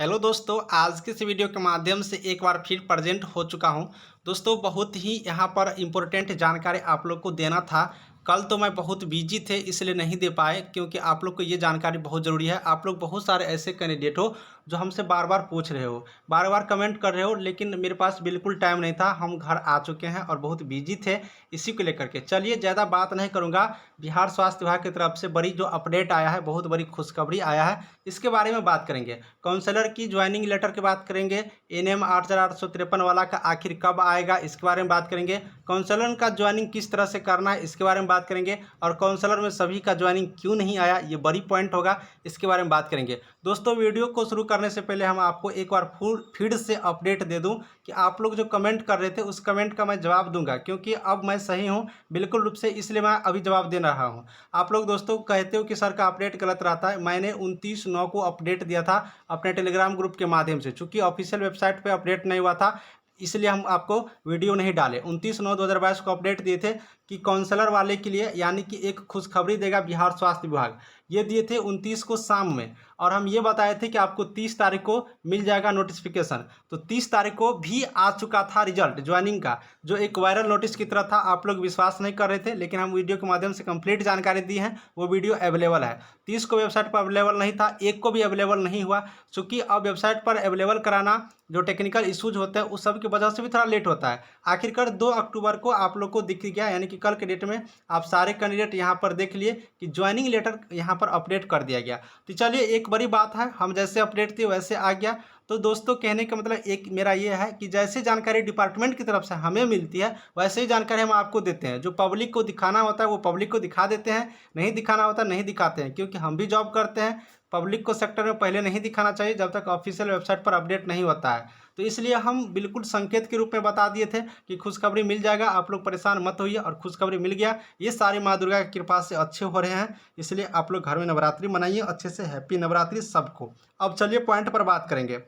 Hello दोस्तों, आज के इस वीडियो के माध्यम से एक बार फिर प्रेजेंट हो चुका हूं। दोस्तों, बहुत ही यहां पर इम्पोर्टेंट जानकारी आप लोग को देना था। कल तो मैं बहुत बिजी थे इसलिए नहीं दे पाए, क्योंकि आप लोग को ये जानकारी बहुत ज़रूरी है। आप लोग बहुत सारे ऐसे कैंडिडेट हो जो हमसे बार बार पूछ रहे हो, बार बार कमेंट कर रहे हो, लेकिन मेरे पास बिल्कुल टाइम नहीं था। हम घर आ चुके हैं और बहुत बिजी थे, इसी को लेकर के चलिए ज़्यादा बात नहीं करूँगा। बिहार स्वास्थ्य विभाग की तरफ से बड़ी जो अपडेट आया है, बहुत बड़ी खुशखबरी आया है, इसके बारे में बात करेंगे। काउंसलर की ज्वाइनिंग लेटर की बात करेंगे। एनएम 8853 वाला का आखिर कब आएगा, इसके बारे में बात करेंगे। काउंसलर का ज्वाइनिंग किस तरह से करना है, इसके बारे में बात करेंगे। और काउंसलर में सभी का ज्वाइनिंग क्यों नहीं आया, ये बड़ी पॉइंट होगा, इसके बारे में बात करेंगे। दोस्तों, वीडियो को शुरू करने से पहले हम आपको एक बार फिर से अपडेट दे दूं कि आप लोग जो कमेंट कर रहे थे उस कमेंट का मैं जवाब दूंगा, क्योंकि अब मैं सही हूं बिल्कुल रूप से, इसलिए मैं अभी जवाब दे रहा हूं। आप लोग दोस्तों कहते हो कि सर का अपडेट गलत रहता है। मैंने 29/9 को अपडेट दिया था अपने टेलीग्राम ग्रुप के माध्यम से। चूंकि ऑफिशियल वेबसाइट पे अपडेट नहीं हुआ था, इसलिए हम आपको वीडियो नहीं डाले। 29/9/2022 को अपडेट दिए थे कि काउंसलर वाले के लिए, यानी कि एक खुशखबरी देगा बिहार स्वास्थ्य विभाग, ये दिए थे 29 को शाम में। और हम ये बताए थे कि आपको 30 तारीख को मिल जाएगा नोटिफिकेशन। तो 30 तारीख को भी आ चुका था रिजल्ट ज्वाइनिंग का, जो एक वायरल नोटिस की तरह था। आप लोग विश्वास नहीं कर रहे थे, लेकिन हम वीडियो के माध्यम से कंप्लीट जानकारी दी है। वो वीडियो अवेलेबल है। 30 को वेबसाइट पर अवेलेबल नहीं था, 1 को भी अवेलेबल नहीं हुआ। चूँकि अब वेबसाइट पर अवेलेबल कराना जो टेक्निकल इशूज होते हैं उस सब की वजह से भी थोड़ा लेट होता है। आखिरकार 2 अक्टूबर को आप लोग को दिख गया, यानी कि कल के डेट में आप सारे कैंडिडेट यहाँ पर देख लिए कि ज्वाइनिंग लेटर यहाँ पर अपडेट कर दिया गया। तो चलिए, एक बड़ी बात है, हम जैसे अपडेट थे वैसे आ गया। तो दोस्तों, कहने का मतलब एक मेरा ये है कि जैसे जानकारी डिपार्टमेंट की तरफ से हमें मिलती है, वैसे ही जानकारी हम आपको देते हैं। जो पब्लिक को दिखाना होता है वो पब्लिक को दिखा देते हैं, नहीं दिखाना होता नहीं दिखाते हैं, क्योंकि हम भी जॉब करते हैं। पब्लिक को सेक्टर में पहले नहीं दिखाना चाहिए जब तक ऑफिशियल वेबसाइट पर अपडेट नहीं होता है। तो इसलिए हम बिल्कुल संकेत के रूप में बता दिए थे कि खुशखबरी मिल जाएगा, आप लोग परेशान मत होइए। और खुशखबरी मिल गया। ये सारी माँ दुर्गा की कृपा से अच्छे हो रहे हैं, इसलिए आप लोग घर में नवरात्रि मनाइए अच्छे से। हैप्पी नवरात्रि सबको। अब चलिए पॉइंट पर बात करेंगे।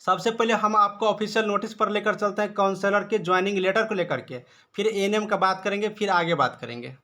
सबसे पहले हम आपको ऑफिशियल नोटिस पर लेकर चलते हैं, काउंसलर के ज्वाइनिंग लेटर को लेकर के। फिर एएनएम का बात करेंगे, फिर आगे बात करेंगे।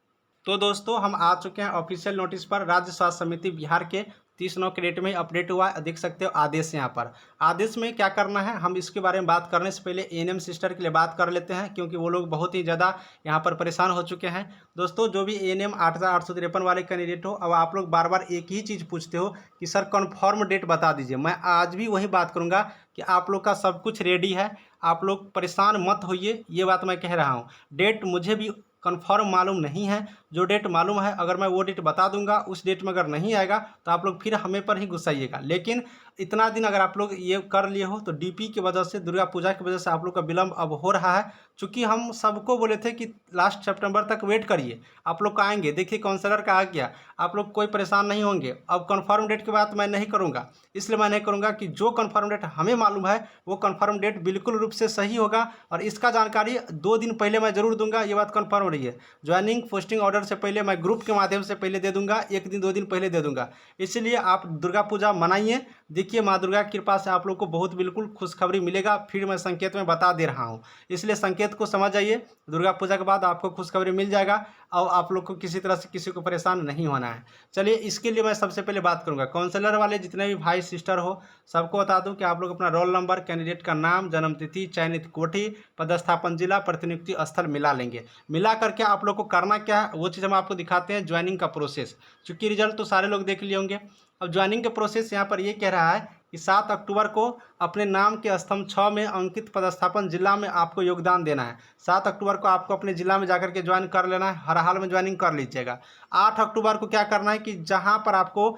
तो दोस्तों, हम आ चुके हैं ऑफिशियल नोटिस पर। राज्य स्वास्थ्य समिति बिहार के 30/9 के डेट में अपडेट हुआ है। देख सकते हो आदेश यहाँ पर। आदेश में क्या करना है, हम इसके बारे में बात करने से पहले एएनएम सिस्टर के लिए बात कर लेते हैं, क्योंकि वो लोग बहुत ही ज़्यादा यहाँ पर परेशान हो चुके हैं। दोस्तों, जो भी एएनएम 8853 वाले कैंडिडेट हो, अब आप लोग बार बार एक ही चीज़ पूछते हो कि सर कन्फर्म डेट बता दीजिए। मैं आज भी वही बात करूँगा कि आप लोग का सब कुछ रेडी है, आप लोग परेशान मत होइए, ये बात मैं कह रहा हूँ। डेट मुझे भी कन्फर्म मालूम नहीं है। जो डेट मालूम है, अगर मैं वो डेट बता दूंगा, उस डेट में अगर नहीं आएगा तो आप लोग फिर हमें पर ही गुस्साइएगा। लेकिन इतना दिन अगर आप लोग ये कर लिए हो, तो डीपी की वजह से, दुर्गा पूजा की वजह से आप लोग का विलम्ब अब हो रहा है। चूँकि हम सबको बोले थे कि लास्ट सितंबर तक वेट करिए, आप लोग का आएंगे। देखिए काउंसलर का आ गया, आप लोग कोई परेशान नहीं होंगे। अब कन्फर्म डेट की बात मैं नहीं करूँगा, इसलिए मैं नहीं करूँगा कि जो कन्फर्म डेट हमें मालूम है वो कन्फर्म डेट बिल्कुल रूप से सही होगा। और इसका जानकारी 2 दिन पहले मैं जरूर दूंगा, ये बात कन्फर्म रही है। ज्वाइनिंग पोस्टिंग ऑर्डर से पहले मैं ग्रुप के माध्यम से पहले दे दूंगा, 1 दिन 2 दिन पहले दे दूंगा। इसलिए आप दुर्गा पूजा मनाइए। देखिए, माँ दुर्गा की कृपा से आप लोग को बहुत बिल्कुल खुशखबरी मिलेगा। फिर मैं संकेत में बता दे रहा हूँ, इसलिए संकेत को समझ जाइए। दुर्गा पूजा के बाद आपको खुशखबरी मिल जाएगा और आप लोग को किसी तरह से किसी को परेशान नहीं होना है। चलिए, इसके लिए मैं सबसे पहले बात करूंगा काउंसलर वाले जितने भी भाई सिस्टर हो, सबको बता दूं कि आप लोग अपना रोल नंबर, कैंडिडेट का नाम, जन्मतिथि, चयनित कोटि, पदस्थापन जिला, प्रतिनियुक्ति स्थल मिला लेंगे। मिला करके आप लोग को करना क्या है वो चीज़ हम आपको दिखाते हैं। ज्वाइनिंग का प्रोसेस, चूँकि रिजल्ट तो सारे लोग देख लिए होंगे। अब ज्वाइनिंग का प्रोसेस यहाँ पर ये कह रहा है कि 7 अक्टूबर को अपने नाम के स्तंभ 6 में अंकित पदस्थापन जिला में आपको योगदान देना है। 7 अक्टूबर को आपको अपने जिला में जाकर के ज्वाइन कर लेना है, हर हाल में ज्वाइनिंग कर लीजिएगा। 8 अक्टूबर को क्या करना है कि जहां पर आपको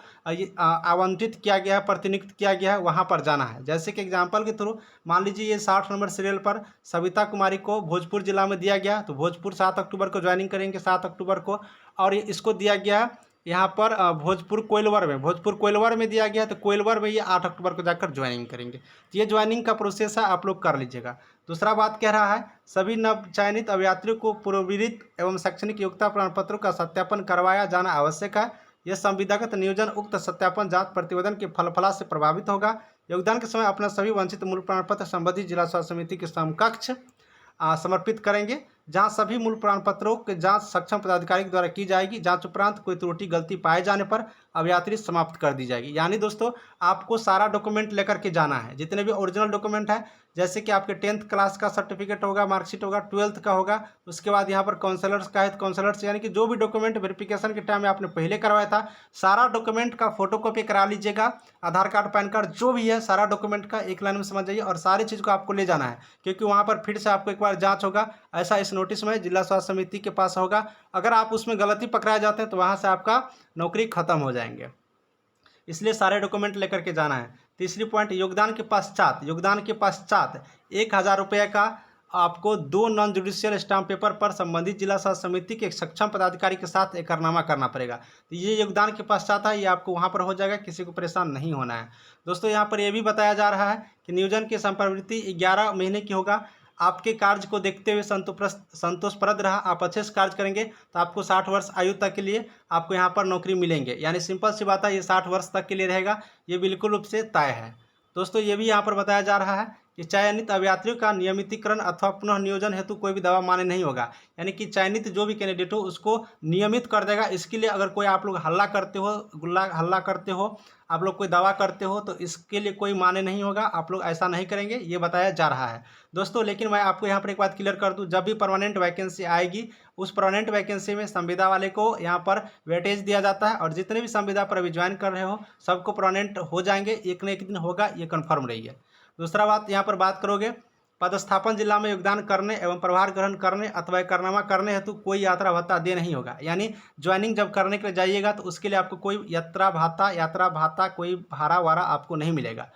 आवंटित किया गया है, प्रतिनियुक्त किया गया है, वहां पर जाना है। जैसे कि एग्जाम्पल के थ्रू मान लीजिए ये 60 नंबर सीरियल पर सविता कुमारी को भोजपुर जिला में दिया गया, तो भोजपुर 7 अक्टूबर को ज्वाइनिंग करेंगे 7 अक्टूबर को। और इसको दिया गया है यहाँ पर भोजपुर कोइलवर में दिया गया, तो कोइलवर में ये 8 अक्टूबर को जाकर ज्वाइनिंग करेंगे। तो ये ज्वाइनिंग का प्रोसेस है, आप लोग कर लीजिएगा। दूसरा बात कह रहा है, सभी नव चयनित अभ्यर्थियों को पूर्वविदित एवं शैक्षणिक योग्यता प्रमाण पत्रों का सत्यापन करवाया जाना आवश्यक है। यह संविदागत नियोजन उक्त सत्यापन जांच प्रतिवेदन के फलफला से प्रभावित होगा। योगदान के समय अपना सभी वंचित मूल प्रमाण पत्र संबंधित जिला स्वास्थ्य समिति के समकक्ष समर्पित करेंगे। जहां सभी मूल प्रमाण पत्रों की जांच सक्षम पदाधिकारी के द्वारा की जाएगी। जांच उपरांत कोई त्रुटि गलती पाए जाने पर अभियात्री समाप्त कर दी जाएगी। यानी दोस्तों आपको सारा डॉक्यूमेंट लेकर के जाना है, जितने भी ओरिजिनल डॉक्यूमेंट है, जैसे कि आपके 10th क्लास का सर्टिफिकेट होगा, मार्कशीट होगा, 12th का होगा, उसके बाद यहाँ पर काउंसलर्स का है तो काउंसलर्स, यानी कि जो भी डॉक्यूमेंट वेरिफिकेशन के टाइम में आपने पहले करवाया था, सारा डॉक्यूमेंट का फोटोकॉपी करा लीजिएगा। आधार कार्ड, पैन कार्ड जो भी है सारा डॉक्यूमेंट का एक लाइन में समझ जाइए और सारी चीज़ को आपको ले जाना है, क्योंकि वहाँ पर फिर से आपको एक बार जाँच होगा। ऐसा इस नोटिस में जिला स्वास्थ्य समिति के पास होगा। अगर आप उसमें गलती पकड़ाए जाते हैं तो वहाँ से आपका नौकरी खत्म हो जाएंगे, इसलिए सारे डॉक्यूमेंट लेकर के जाना है। तीसरी पॉइंट, योगदान के पश्चात 1,000 रुपये का आपको 2 नॉन जुडिशियल स्टाम्प पेपर पर संबंधित जिला स्वास्थ्य समिति के एक सक्षम पदाधिकारी के साथ एकरनामा करना पड़ेगा। तो ये योगदान के पश्चात है, ये आपको वहाँ पर हो जाएगा, किसी को परेशान नहीं होना है। दोस्तों यहाँ पर यह भी बताया जा रहा है कि नियोजन की संप्रवृत्ति 11 महीने की होगा। आपके कार्य को देखते हुए संतोषप्रद रहा, आप अच्छे से कार्य करेंगे तो आपको 60 वर्ष आयु तक के लिए आपको यहाँ पर नौकरी मिलेंगे। यानी सिंपल सी बात है, ये 60 वर्ष तक के लिए रहेगा, ये बिल्कुल रूप से तय है। दोस्तों ये भी यहाँ पर बताया जा रहा है कि चयनित अभ्यर्थियों का नियमितीकरण अथवा पुनः नियोजन हेतु कोई भी दबाव मान्य नहीं होगा। यानी कि चयनित जो भी कैंडिडेट हो उसको नियमित कर देगा। इसके लिए अगर कोई आप लोग हल्ला करते हो, आप लोग कोई दावा करते हो, तो इसके लिए कोई मान्य नहीं होगा, आप लोग ऐसा नहीं करेंगे, ये बताया जा रहा है दोस्तों। लेकिन मैं आपको यहाँ पर एक बात क्लियर कर दूँ, जब भी परमानेंट वैकेंसी आएगी उस परमानेंट वैकेंसी में संविदा वाले को यहाँ पर वेटेज दिया जाता है, और जितने भी संविदा पर अभी ज्वाइन कर रहे हो सबको परमानेंट हो जाएंगे, एक न एक दिन होगा, ये कन्फर्म रही है। दूसरा बात यहाँ पर बात करोगे, पदस्थापन जिला में योगदान करने एवं प्रभार ग्रहण करने अथवा एकरनामा करने हेतु कोई यात्रा भत्ता दे नहीं होगा। यानी ज्वाइनिंग जब करने के लिए जाइएगा तो उसके लिए आपको कोई यात्रा भाता कोई भाड़ा वारा आपको नहीं मिलेगा।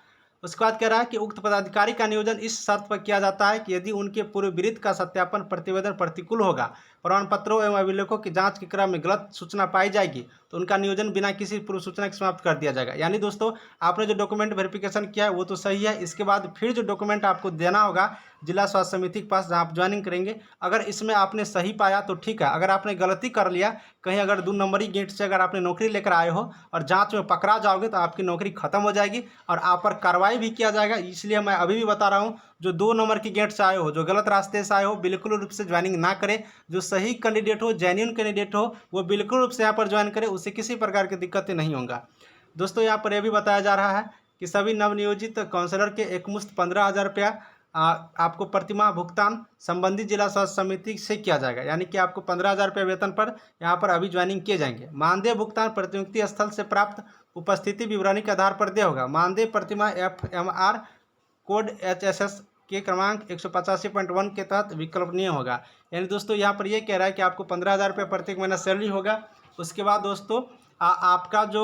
उसके बाद कह रहा है कि उक्त पदाधिकारी का नियोजन इस शर्त पर किया जाता है कि यदि उनके पूर्व विरुद्ध का सत्यापन प्रतिवेदन प्रतिकूल होगा, प्रमाण पत्रों एवं अभिलेखों की जांच के क्रम में गलत सूचना पाई जाएगी, तो उनका नियोजन बिना किसी पूर्व सूचना के समाप्त कर दिया जाएगा। यानी दोस्तों आपने जो डॉक्यूमेंट वेरिफिकेशन किया है वो तो सही है, इसके बाद फिर जो डॉक्यूमेंट आपको देना होगा जिला स्वास्थ्य समिति के पास जहाँ आप ज्वाइनिंग करेंगे, अगर इसमें आपने सही पाया तो ठीक है, अगर आपने गलती कर लिया, कहीं अगर 2 नंबरी गेट से अगर आपने नौकरी लेकर आए हो और जांच में पकड़ा जाओगे तो आपकी नौकरी खत्म हो जाएगी और आप पर कार्रवाई भी किया जाएगा। इसलिए मैं अभी भी बता रहा हूँ, जो 2 नंबर की गेट से आए हो, जो गलत रास्ते से आए हो, बिल्कुल रूप से ज्वाइनिंग ना करें। जो सही कैंडिडेट हो, जेन्युइन कैंडिडेट हो, वो बिल्कुल रूप से यहाँ पर ज्वाइन करें, उससे किसी प्रकार की दिक्कतें नहीं होंगी। दोस्तों यहाँ पर यह भी बताया जा रहा है कि सभी नवनियोजित काउंसलर के एकमुश्त 15,000 रुपया आपको प्रतिमाह भुगतान संबंधित जिला स्वास्थ्य समिति से किया जाएगा। यानी कि आपको 15,000 रुपये वेतन पर यहाँ पर अभी ज्वाइनिंग किए जाएंगे। मानदेय भुगतान प्रतिनियुक्ति स्थल से प्राप्त उपस्थिति विवरणी के आधार पर दिया होगा। मानदेय प्रतिमाह FMR कोड HSS के क्रमांक 185.1 के तहत विकल्पनीय होगा। यानी दोस्तों यहाँ पर ये कह रहा है कि आपको 15,000 रुपये प्रत्येक महीना सैलरी होगा। उसके बाद दोस्तों आपका जो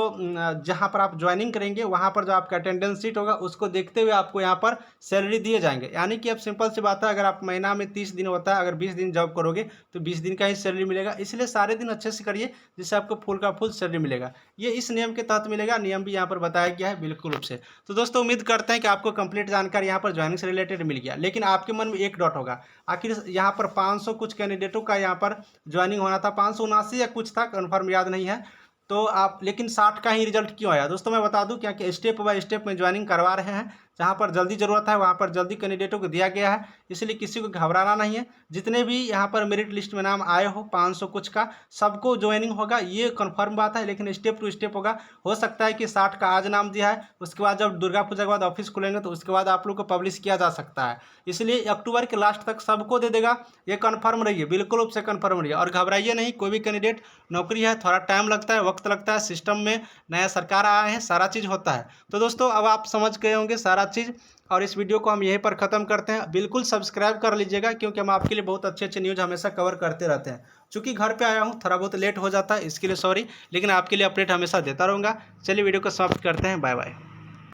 जहाँ पर आप ज्वाइनिंग करेंगे वहाँ पर जो आपका अटेंडेंस सीट होगा उसको देखते हुए आपको यहाँ पर सैलरी दिए जाएंगे। यानी कि अब सिंपल सी बात है, अगर आप महीना में 30 दिन होता है, अगर 20 दिन जॉब करोगे तो 20 दिन का ही सैलरी मिलेगा। इसलिए सारे दिन अच्छे से करिए जिससे आपको फुल का फुल सैलरी मिलेगा। ये इस नियम के तहत मिलेगा, नियम भी यहाँ पर बताया गया है बिल्कुल रूप से। तो दोस्तों उम्मीद करते हैं कि आपको कंप्लीट जानकारी यहाँ पर ज्वाइनिंग से रिलेटेड मिल गया। लेकिन आपके मन में एक डाउट होगा, आखिर यहाँ पर 500 कुछ कैंडिडेटों का यहाँ पर ज्वाइनिंग होना था, 579 या कुछ था, कन्फर्म याद नहीं है, तो आप लेकिन 60 का ही रिजल्ट क्यों आया? दोस्तों मैं बता दूं क्या कि स्टेप बाय स्टेप में ज्वाइनिंग करवा रहे हैं, जहां पर जल्दी ज़रूरत है वहां पर जल्दी कैंडिडेटों को दिया गया है, इसलिए किसी को घबराना नहीं है। जितने भी यहां पर मेरिट लिस्ट में नाम आए हो 500 कुछ का, सबको ज्वाइनिंग होगा, ये कंफर्म बात है। लेकिन स्टेप टू स्टेप होगा, हो सकता है कि 60 का आज नाम दिया है, उसके बाद जब दुर्गा पूजा के बाद ऑफिस खुलेंगे तो उसके बाद आप लोग को पब्लिश किया जा सकता है। इसलिए अक्टूबर के लास्ट तक सबको दे देगा, ये कन्फर्म रहिए, बिल्कुल रूप से कन्फर्म रहिए। और घबराइए नहीं, कोई भी कैंडिडेट, नौकरी है, थोड़ा टाइम लगता है, वक्त लगता है, सिस्टम में नया सरकार आया है, सारा चीज़ होता है। तो दोस्तों अब आप समझ गए होंगे सारा चीज़, और इस वीडियो को हम यहीं पर ख़त्म करते हैं। बिल्कुल सब्सक्राइब कर लीजिएगा, क्योंकि हम आपके लिए बहुत अच्छे अच्छे न्यूज़ हमेशा कवर करते रहते हैं। चूँकि घर पे आया हूँ, थोड़ा बहुत लेट हो जाता है, इसके लिए सॉरी, लेकिन आपके लिए अपडेट हमेशा देता रहूँगा। चलिए वीडियो को समाप्त करते हैं, बाय बाय।